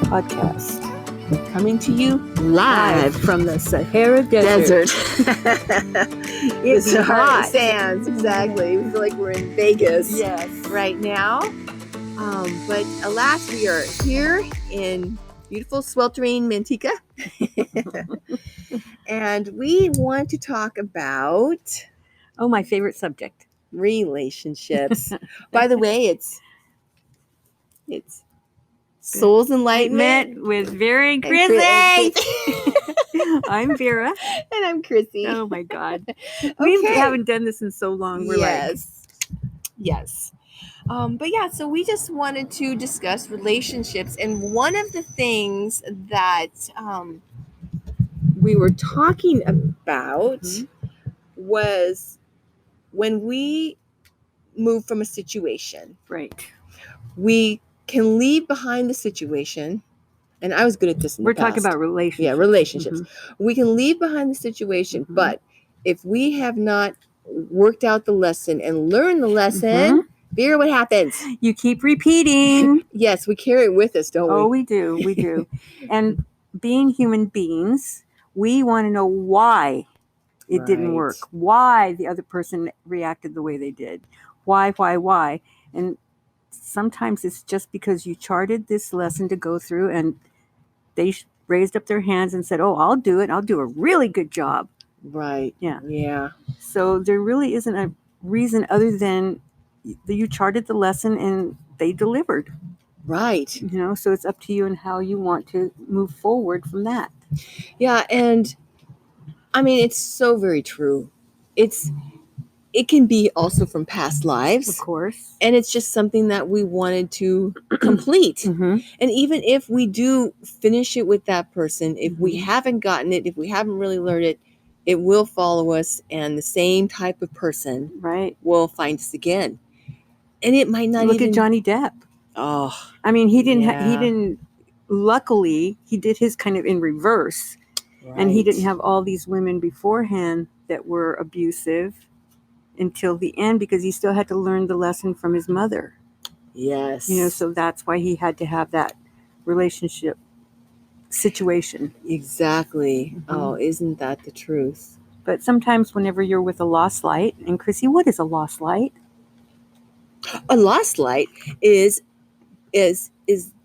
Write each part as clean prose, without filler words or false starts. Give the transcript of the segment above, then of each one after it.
Podcast coming to you live from the Sahara Desert. It's hot. sands, exactly. We feel like we're in Vegas Yes. right now. But alas, we are here in beautiful, sweltering Manteca. And we want to talk about Oh, my favorite subject. relationships. By the way, it's Soul's Enlightenment with Vera and and Chrissy. Chrissy. I'm Vera. And I'm Chrissy. Oh my God. We haven't done this in so long. We're Yes. But yeah, so we just wanted to discuss relationships. And one of the things that we were talking about was when we move from a situation, right. we can leave behind the situation. And I was good at this in We're the past. talking about relationships. Yeah, relationships. We can leave behind the situation, but if we have not worked out the lesson and learned the lesson, Vera, what happens? You keep repeating. Yes, we carry it with us, don't we? Oh, we do. We do. And being human beings, we want to know why it didn't work, why the other person reacted the way they did. Why? And sometimes it's just because you charted this lesson to go through and they raised up their hands and said, oh, I'll do it. I'll do a really good job. Right. Yeah. So there really isn't a reason other than you charted the lesson and they delivered. Right. So it's up to you and how you want to move forward from that. Yeah. And I mean, it's so very true. It can be also from past lives. Of course. And it's just something that we wanted to complete. And even if we do finish it with that person, if we haven't gotten it, if we haven't really learned it, it will follow us, and the same type of person will find us again. And it might not Look at Johnny Depp. Oh. I mean, he didn't, luckily, he did his kind of in reverse. Right. And he didn't have all these women beforehand that were abusive until the end, because he still had to learn the lesson from his mother. Yes. So that's why he had to have that relationship situation. Exactly. Oh, isn't that the truth? But sometimes whenever you're with a lost light, and Chrissy, what is a lost light? A lost light is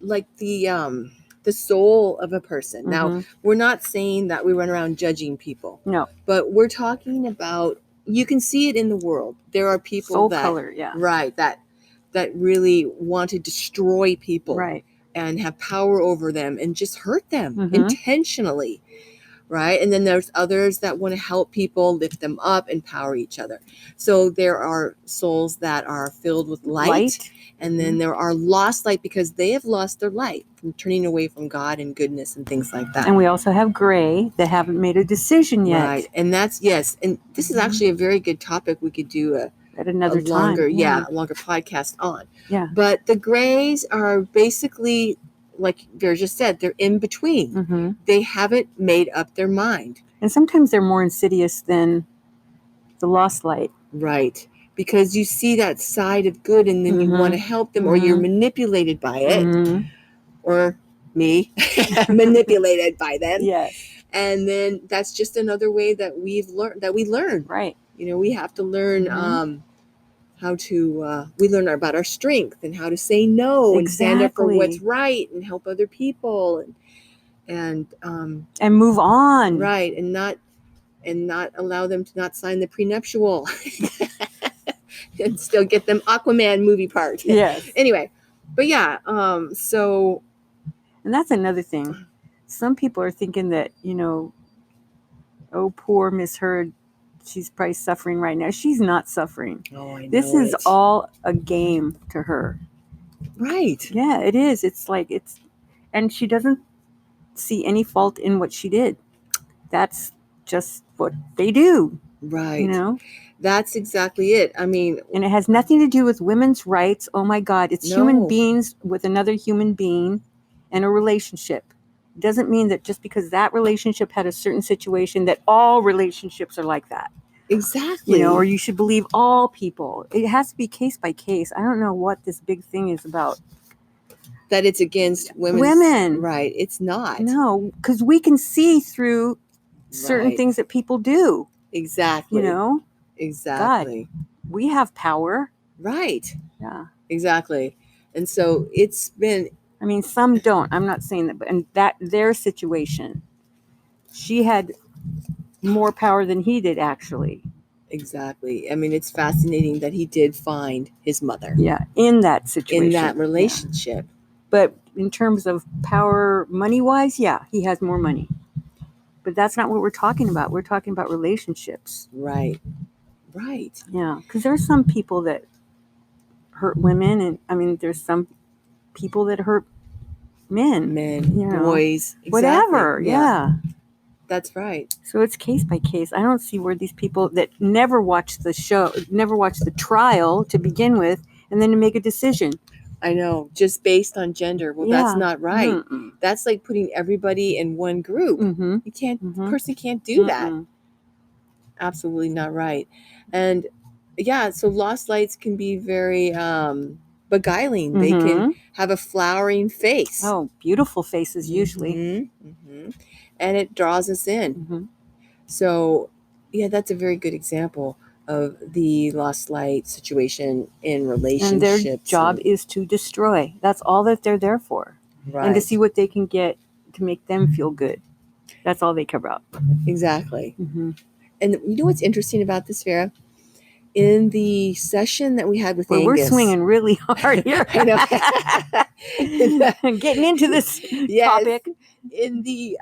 like the soul of a person. Now, we're not saying that we run around judging people. No. But we're talking about, you can see it in the world. There are people soul color, right, that really want to destroy people. Right. And have power over them and just hurt them intentionally, right? And then there's others that want to help people, lift them up, empower each other. So there are souls that are filled with light. And then there are lost light because they have lost their light from turning away from God and goodness and things like that. And we also have gray that haven't made a decision yet. Right, and that's, yes. And this is actually a very good topic. We could do at another longer, time. A longer podcast on. Yeah. But the grays are basically, like Vera just said, they're in between. They haven't made up their mind. And sometimes they're more insidious than the lost light. Right. Because you see that side of good and then you want to help them, or you're manipulated by it. Or me, manipulated by them. Yes. And then that's just another way that we learn. Right. We have to learn how to, we learn about our strength and how to say no and stand up for what's right and help other people and move on. Right. And not allow them to not sign the prenuptial and still get them Aquaman movie part. Yes. Anyway, but yeah. So. And that's another thing. Some people are thinking that, oh, poor Miss Heard, she's probably suffering right now. She's not suffering. Oh, I know. This is all a game to her. Right. Yeah, it is. It's like and she doesn't see any fault in what she did. That's just what they do. Right. That's exactly it. I mean, and it has nothing to do with women's rights. Oh my God. It's human beings with another human being and a relationship. It doesn't mean that just because that relationship had a certain situation that all relationships are like that. Exactly. Or you should believe all people. It has to be case by case. I don't know what this big thing is about that it's against women. Right. It's not. No, because we can see through certain Right. things that people do. Exactly. You know, Exactly. we have power. Right. Yeah. Exactly. And so it's been, I mean, some don't. I'm not saying that, but in their situation, she had more power than he did, actually. exactly. I mean, it's fascinating that he did find his mother. Yeah, in that situation. In that relationship. Yeah. But in terms of power, money-wise, yeah, he has more money. But that's not what we're talking about. We're talking about relationships. Right. Right. Yeah, because there's some people that hurt women, and I mean, there's some people that hurt men, boys, exactly. whatever. Yeah, that's right. So it's case by case. I don't see where these people that never watch the show, never watch the trial to begin with, and then to make a decision. I know, just based on gender. Well, that's not right. Mm-mm. That's like putting everybody in one group. Mm-hmm. You can't. Person can't do that. Absolutely not right. And yeah, so lost lights can be very beguiling. They can have a flowering face. Oh, beautiful faces usually. And it draws us in. So yeah, that's a very good example of the lost light situation in relationships. And their job is to destroy. That's all that they're there for. Right. And to see what they can get to make them feel good. That's all they care about. Exactly. And you know what's interesting about this, Vera? In the session that we had with Angus. We're swinging really hard here. I know. Getting into this topic. In the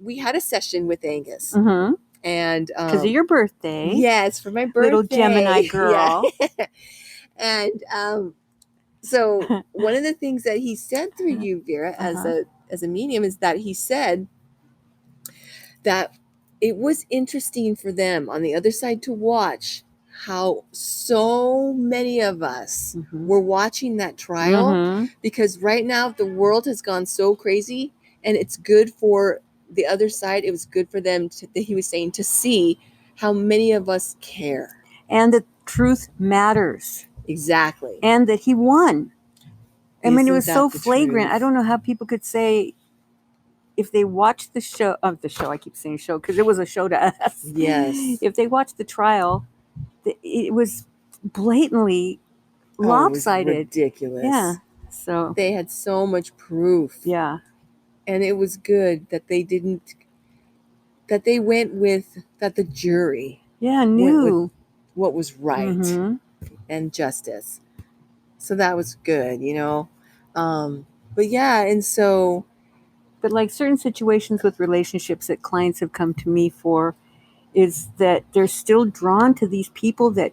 we had a session with Angus. And because of your birthday. Yes, for my birthday. Little Gemini girl. Yeah. And so one of the things that he said through you, Vera, as a medium, is that he said that it was interesting for them on the other side to watch how so many of us were watching that trial, because right now the world has gone so crazy, and it's good for the other side. It was good for them that he was saying, to see how many of us care. And that truth matters. Exactly. And that he won. I mean, it was so flagrant. Truth? I don't know how people could say, if they watched the show, I keep saying show, because it was a show to us. Yes. If they watched the trial, it was blatantly lopsided. It was ridiculous. Yeah. So they had so much proof. Yeah. And it was good that they didn't, that they went with, that the jury knew what was right and justice. So that was good, you know. But yeah, and so. But like certain situations with relationships that clients have come to me for, is that they're still drawn to these people that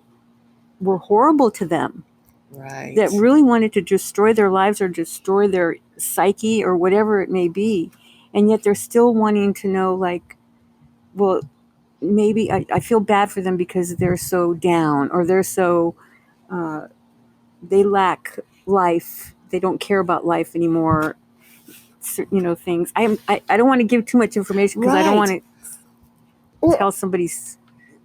were horrible to them. Right. That really wanted to destroy their lives or destroy their psyche or whatever it may be. And yet they're still wanting to know, like, well, maybe I feel bad for them because they're so down, or they're so, they lack life. They don't care about life anymore. You know, things. I don't want to give too much information because I don't want to tell somebody's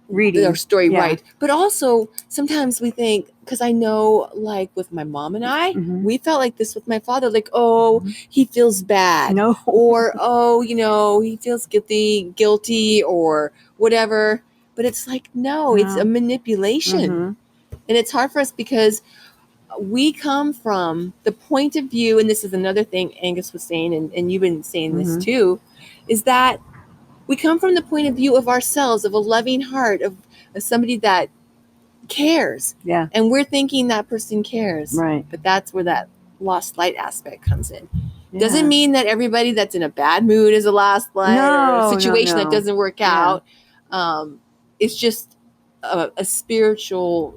reading their story right. But also sometimes we think, because I know, like with my mom and I, we felt like this with my father, like, oh, he feels bad. No. Or, oh, you know, he feels guilty or whatever. But it's like, no, it's a manipulation. And it's hard for us because we come from the point of view, and this is another thing Angus was saying, and you've been saying this too, is that we come from the point of view of ourselves, of a loving heart, of somebody that cares. Yeah. And we're thinking that person cares. Right. But that's where that lost light aspect comes in. Yeah. Doesn't mean that everybody that's in a bad mood is a lost light or a situation that doesn't work out. It's just a spiritual,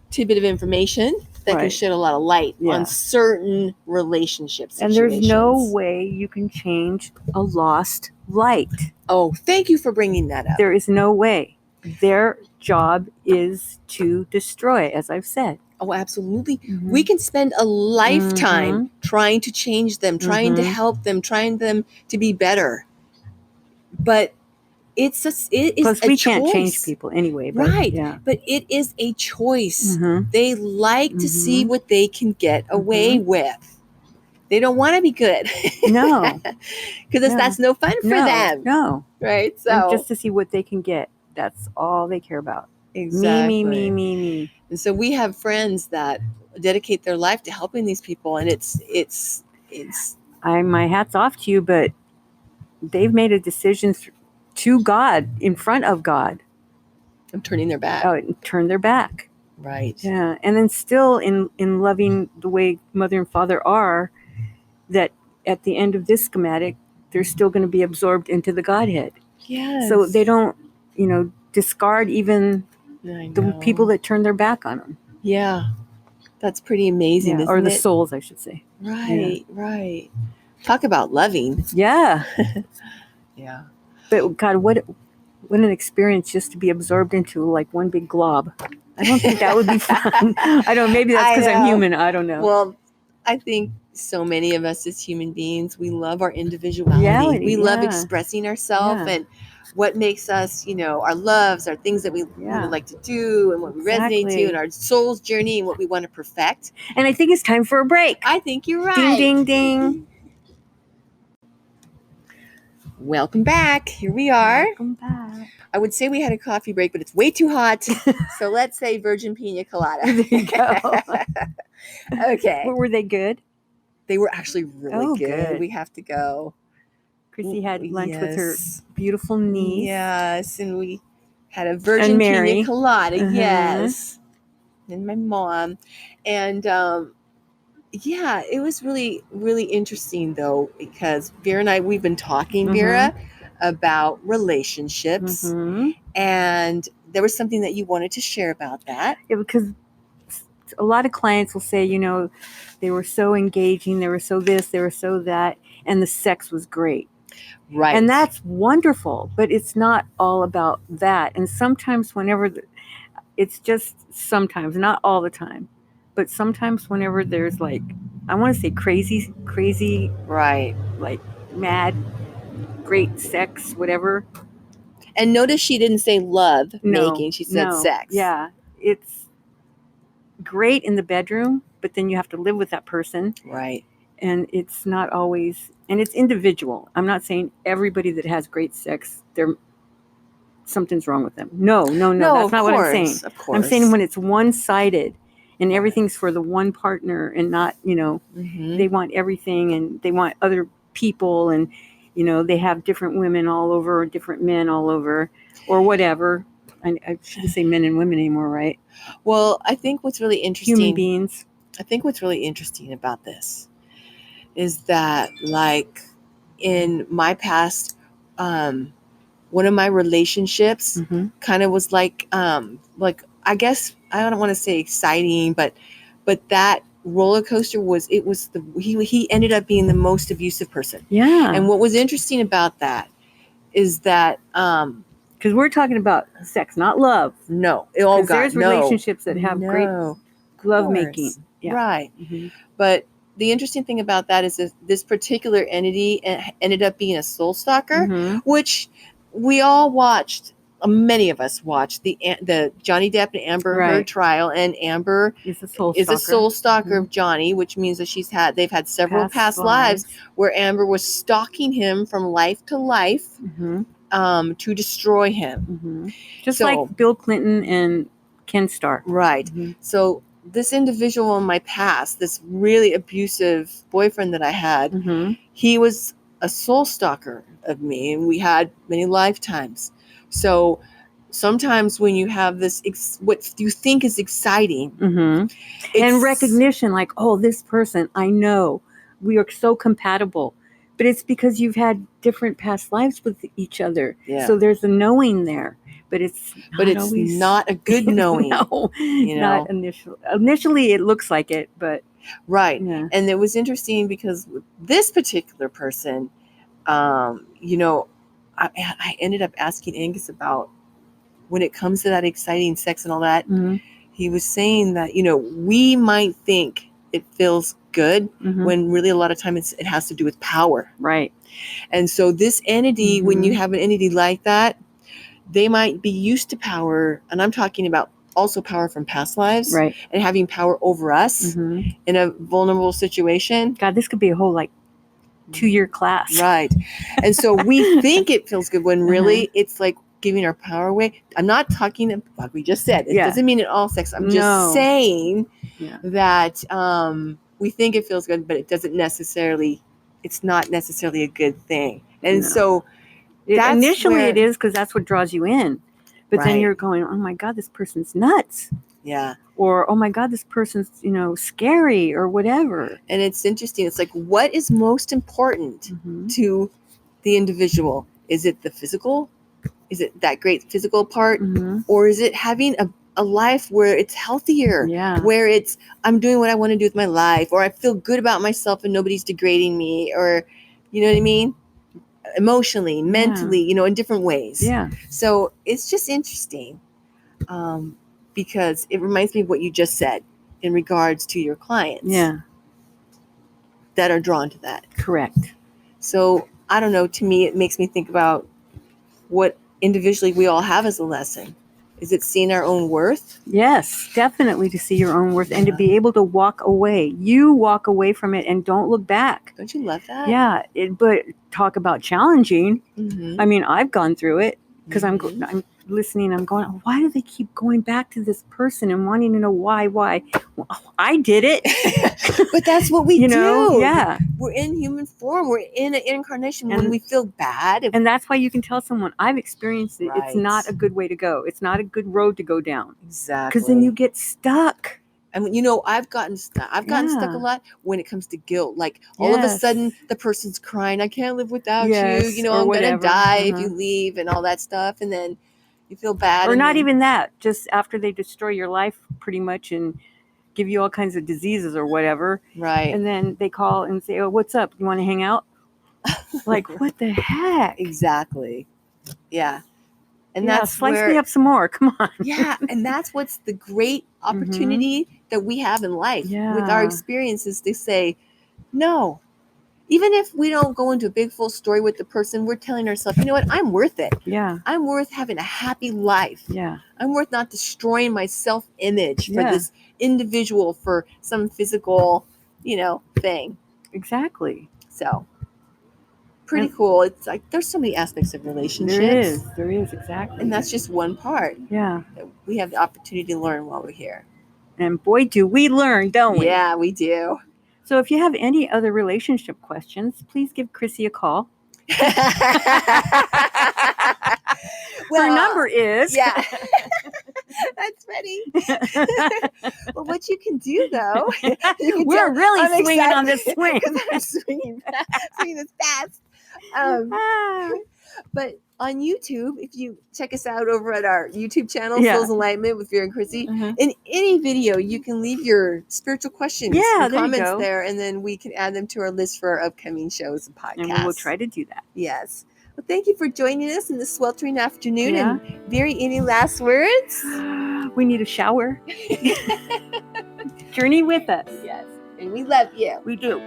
tidbit of information that can shed a lot of light on certain relationships. And there's no way you can change a lost light. Oh, thank you for bringing that up. There is no way. Their job is to destroy, as I've said. Oh, absolutely. We can spend a lifetime trying to change them, trying to help them, trying them to be better. But it is Plus, a we choice. Can't change people anyway. But, right. Yeah. But it is a choice. They like to see what they can get away with. They don't want to be good. No. Because No. that's no fun for them. No. Right? So And just to see what they can get. That's all they care about. exactly. Me. And so we have friends that dedicate their life to helping these people, and it's My hat's off to you, but they've made a decision to God, in front of God. I'm turning their back. Turn their back. Right. Yeah. And then still in loving the way mother and father are, that at the end of this schematic, they're still going to be absorbed into the Godhead. Yes. So they don't, discard even the people that turn their back on them. Yeah. That's pretty amazing, isn't or the it? souls, I should say. Right, right. Talk about loving. Yeah. Yeah. But God, what an experience just to be absorbed into like one big glob. I don't think that would be fun. I don't know, maybe that's because I'm human. I don't know. Well, I think so many of us as human beings, we love our individuality. Reality, we love expressing ourselves and what makes us, our loves, our things that we would like to do and what we resonate to, and our soul's journey and what we want to perfect. And I think it's time for a break. I think you're right. Ding, ding, ding. Welcome back. Here we are. Welcome back. I would say we had a coffee break, but it's way too hot. So let's say virgin pina colada. There you go. Okay. Were they good? They were actually really good. We have to go. Chrissy had lunch with her beautiful niece. Yes, and we had a virgin pina colada. Yes, and my mom, and it was really, really interesting though, because Vera and I, we've been talking, Vera, about relationships, and there was something that you wanted to share about that. Yeah, because a lot of clients will say, they were so engaging, they were so this, they were so that, and the sex was great. Right. And that's wonderful, but it's not all about that. And sometimes it's just sometimes, not all the time, but sometimes whenever there's like, I want to say crazy, right, like mad, great sex, whatever. And notice she didn't say love making, she said sex. Yeah, it's great in the bedroom, but then you have to live with that person. Right. And it's not always, and it's individual. I'm not saying everybody that has great sex, something's wrong with them. No, that's not what I'm saying. Of course. I'm saying when it's one-sided and everything's for the one partner and not, they want everything and they want other people and, they have different women all over or different men all over or whatever. I shouldn't say men and women anymore, right? Well, I think what's really interesting. Human beings. I think what's really interesting about this is that, like, in my past, one of my relationships kind of was like I guess I don't want to say exciting, but that roller coaster he ended up being the most abusive person. Yeah. And what was interesting about that is that because we're talking about sex, not love. No. Oh God, there's relationships that have great love making. Yeah. Right. But the interesting thing about that is this particular entity ended up being a soul stalker, which we all watched. Many of us watched the Johnny Depp and Amber Heard trial, and Amber is a soul stalker of Johnny, which means that they've had several past lives where Amber was stalking him from life to life to destroy him. Just like Bill Clinton and Ken Starr. Right. So this individual in my past, this really abusive boyfriend that I had, he was a soul stalker of me, and we had many lifetimes. So sometimes when you have this, what you think is exciting, and recognition, like, oh, this person, I know, we are so compatible, but it's because you've had different past lives with each other. Yeah. So there's a knowing there. But it's not a good knowing. No, not initially. Initially, it looks like it, but right. Yeah. And it was interesting because with this particular person, I ended up asking Angus about when it comes to that exciting sex and all that. He was saying that we might think it feels good when really a lot of times it has to do with power. Right. And so this entity, when you have an entity like that, they might be used to power, and I'm talking about also power from past lives, Right. and having power over us Mhm. in a vulnerable situation. God, this could be a whole like 2-year class. Right. And so we think it feels good when really it's like giving our power away. I'm not talking, like we just said, it Yeah. doesn't mean in all sex. I'm No. just saying Yeah. that we think it feels good, but it doesn't necessarily, it's not necessarily a good thing. And No. so that's Initially where, it is because that's what draws you in. But then Right. you're going, oh my God, this person's nuts. yeah. Or, oh my God, this person's, scary or whatever. And it's interesting. It's like, what is most important Mhm. to the individual? Is it the physical? Is it that great physical part? Mhm. Or is it having a life where it's healthier? Yeah. Where it's, I'm doing what I want to do with my life, or I feel good about myself and nobody's degrading me, or, you know what I mean? Emotionally, mentally, in different ways. Yeah. So it's just interesting because it reminds me of what you just said in regards to your clients Yeah. that are drawn to that. Correct. So I don't know, to me, it makes me think about what individually we all have as a lesson. Is it seeing our own worth? Yes, definitely to see your own worth and to be able to walk away. You walk away from it and don't look back. Don't you love that? Yeah, but talk about challenging. Mm-hmm. I mean, I've gone through it because Mhm. I'm listening. I'm going, why do they keep going back to this person and wanting to know why? Well, I did it. But that's what we do. Yeah. We're in human form. We're in an incarnation when And- we feel bad. And that's why you can tell someone, I've experienced it. It's Right. not a good way to go. It's not a good road to go down. Exactly. Because then you get stuck. And I've gotten stuck. I've gotten stuck a lot when it comes to guilt. Like all of a Yes. sudden the person's crying, I can't live without Yes, you. or I'm whatever. gonna die if Uh-huh. you leave and all that stuff. And then you feel bad. Or and not then- even that. Just after they destroy your life pretty much and give you all kinds of diseases or whatever. Right. And then they call and say, oh, what's up? You want to hang out? Like, what the heck? Exactly. Yeah. And Yeah, that's slice where, me up some more. Come on. yeah, and that's what's the great opportunity that we have in life with our Yeah. experiences to say, no, even if we don't go into a big full story with the person, we're telling ourselves, you know what, I'm worth it. Yeah. I'm worth having a happy life. Yeah. I'm worth not destroying my self-image for Yeah. this individual, for some physical, thing. Exactly. So pretty cool. It's like there's so many aspects of relationships. There is, exactly. And that's just one part Yeah. that we have the opportunity to learn while we're here. And boy, do we learn, don't we? Yeah, we do. So if you have any other relationship questions, please give Chrissy a call. Her number is. Yeah. That's funny. Well, what you can do though, you can We're really I'm swinging excited on this swing. because I'm swinging this fast. But on YouTube, if you check us out over at our YouTube channel, Yeah. Souls Enlightenment with Vera and Chrissy, Uh-huh. in any video, you can leave your spiritual questions Yeah, and there you comments go. there, and then we can add them to our list for our upcoming shows and podcasts. And we will try to do that. Yes. Well, thank you for joining us in this sweltering afternoon. Yeah. And Vera, any last words? We need a shower. Journey with us. Yes. And we love you. We do.